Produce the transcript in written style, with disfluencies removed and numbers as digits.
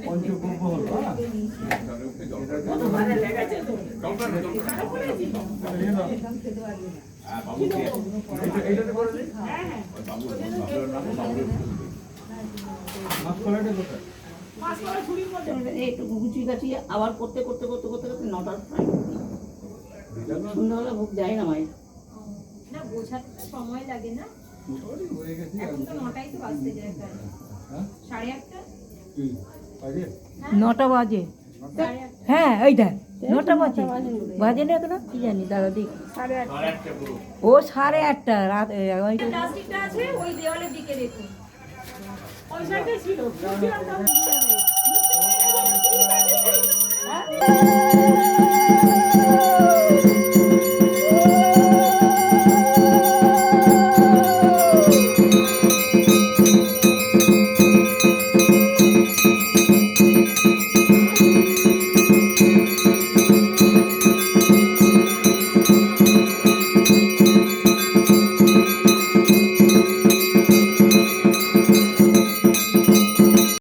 পঞ্চগব্য হলো এইটুকু গুছিয়ে গাছিয়ে আবার করতে করতে করতে করতে করতে 9টার প্রায় সন্ধ্যাবেলা ভোগ যায় না মায়ের না বোঝাতে তো সময় লাগে না এখন তো 9টাই তো বাজতে যায় প্রায় 8:30 9টা বাজে হ্যাঁ ওই দেখ 9টা বাজে বাজে না কেন কি জানি দাদা দিক 8:30 ও 8:30 রাত প্লাস্টিকটা আছে ওই দেওয়ালের দিকে রেখো ওই সাইডে ছিল